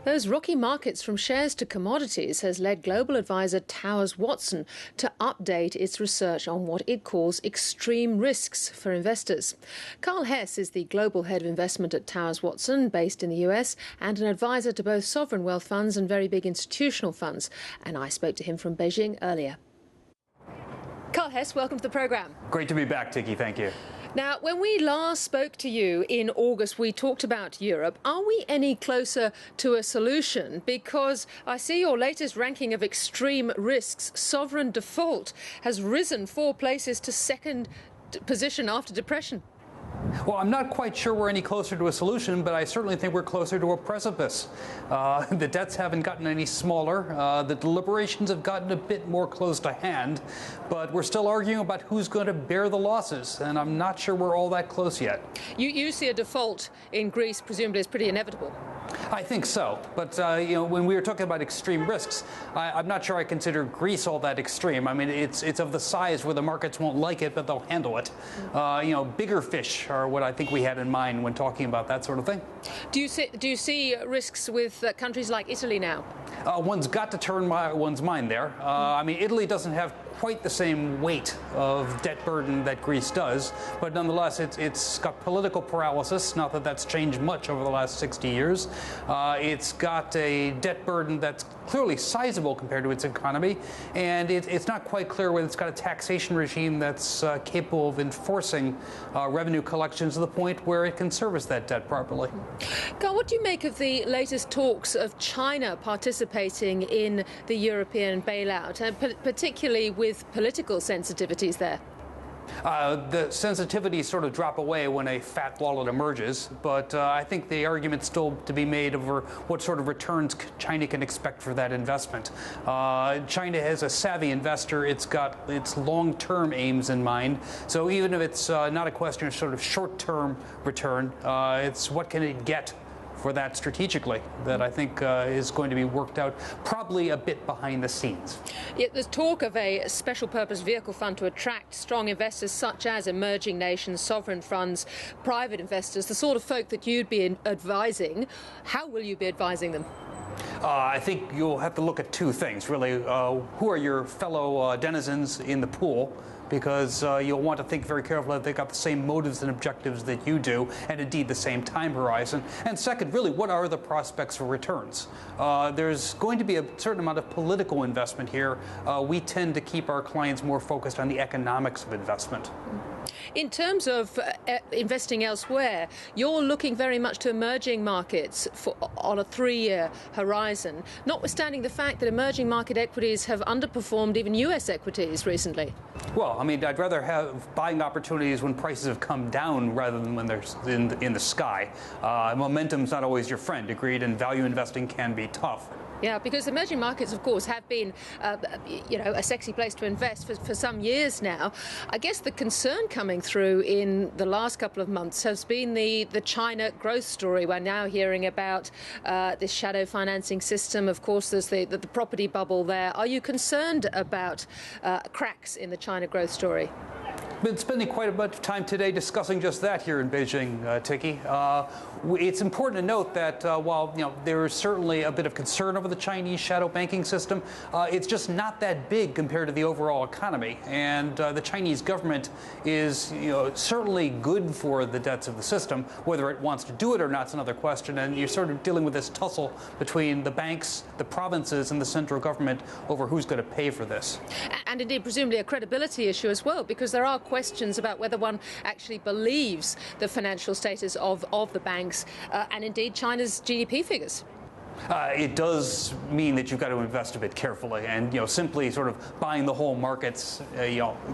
Those rocky markets from shares to commodities has led global advisor Towers Watson to update its research on what it calls extreme risks for investors. Carl Hess is the global head of investment at Towers Watson, based in the US, and an advisor to both sovereign wealth funds and very big institutional funds. And I spoke to him from Beijing earlier. Carl Hess, welcome to the programme. Great to be back, Tiki. Thank you. Now, when we last spoke to you in August, we talked about Europe. Are we any closer to a solution? Because I see your latest ranking of extreme risks. Sovereign default has risen 4 places to second position after depression. Well, I'm not quite sure we're any closer to a solution, but I certainly think we're closer to a precipice. The debts haven't gotten any smaller. The deliberations have gotten a bit more close to hand, but we're still arguing about who's going to bear the losses, and I'm not sure we're all that close yet. You see a default in Greece, presumably, as pretty inevitable. I think so, but when we were talking about extreme risks, I'm not sure I consider Greece all that extreme. I mean, it's of the size where the markets won't like it, but they'll handle it. Bigger fish are what I think we had in mind when talking about that sort of thing. Do you see risks with countries like Italy now? One's got to turn one's mind there. I mean, Italy doesn't have quite the same weight of debt burden that Greece does, but nonetheless, it's got political paralysis. Not that that's changed much over the last 60 years. It's got a debt burden that's clearly sizable compared to its economy, and it's not quite clear whether it's got a taxation regime that's capable of enforcing revenue collections to the point where it can service that debt properly. Carl, what do you make of the latest talks of China participating in the European bailout, and particularly with political sensitivities there? The sensitivities sort of drop away when a fat wallet emerges, but I think the argument's still to be made over what sort of returns China can expect for that investment. China is a savvy investor. It's got its long-term aims in mind. So even if it's not a question of sort of short-term return, it's what can it get for that strategically that I think is going to be worked out probably a bit behind the scenes. Yet there's talk of a special purpose vehicle fund to attract strong investors such as emerging nations, sovereign funds, private investors, the sort of folk that you'd be advising. How will you be advising them? I think you'll have to look at 2 things, really. Who are your fellow denizens in the pool? Because you'll want to think very carefully that they've got the same motives and objectives that you do, and indeed the same time horizon. And second, really, what are the prospects for returns? There's going to be a certain amount of political investment here. We tend to keep our clients more focused on the economics of investment. In terms of investing elsewhere, you're looking very much to emerging markets on a 3-year horizon, notwithstanding the fact that emerging market equities have underperformed even US equities recently. Well, I mean, I'd rather have buying opportunities when prices have come down rather than when they're in the sky. Momentum's not always your friend, agreed, and value investing can be tough. Yeah, because emerging markets, of course, have been, a sexy place to invest for some years now. I guess the concern coming through in the last couple of months has been the China growth story. We're now hearing about this shadow financing system. Of course, there's the property bubble there. Are you concerned about cracks in the China growth story? Been spending quite a bit of time today discussing just that here in Beijing, Tiki. It's important to note that while there is certainly a bit of concern over the Chinese shadow banking system, it's just not that big compared to the overall economy. And the Chinese government is certainly good for the debts of the system. Whether it wants to do it or not is another question. And you're sort of dealing with this tussle between the banks, the provinces, and the central government over who's going to pay for this. And indeed, presumably a credibility issue as well, because there are questions about whether one actually believes the financial status of the banks and indeed China's GDP figures. It does mean that you've got to invest a bit carefully, and simply sort of buying the whole market's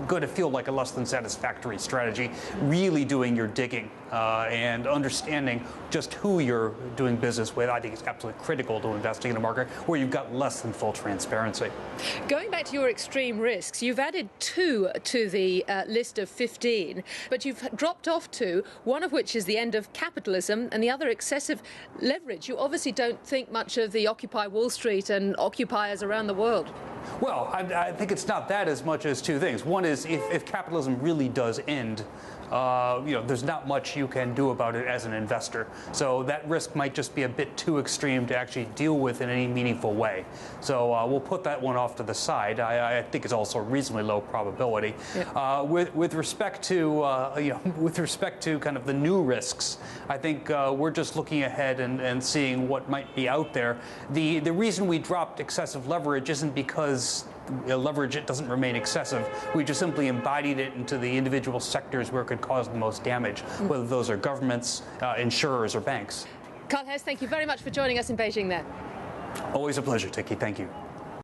going to feel like a less than satisfactory strategy. Really doing your digging and understanding just who you're doing business with, I think is absolutely critical to investing in a market where you've got less than full transparency. Going back to your extreme risks, you've added 2 to the list of 15, but you've dropped off 2, one of which is the end of capitalism and the other excessive leverage. You obviously don't think much of the Occupy Wall Street and occupiers around the world. Well, I think it's not that as much as 2 things. One is if capitalism really does end, there's not much you can do about it as an investor. So that risk might just be a bit too extreme to actually deal with in any meaningful way. So we'll put that one off to the side. I think it's also a reasonably low probability. Yeah. With respect to kind of the new risks, I think we're just looking ahead and seeing what might be out there. The reason we dropped excessive leverage isn't because leverage it doesn't remain excessive. We just simply embodied it into the individual sectors where it could cause the most damage, whether those are governments, insurers, or banks. Carl Hess, thank you very much for joining us in Beijing there. Always a pleasure, Tiki. Thank you.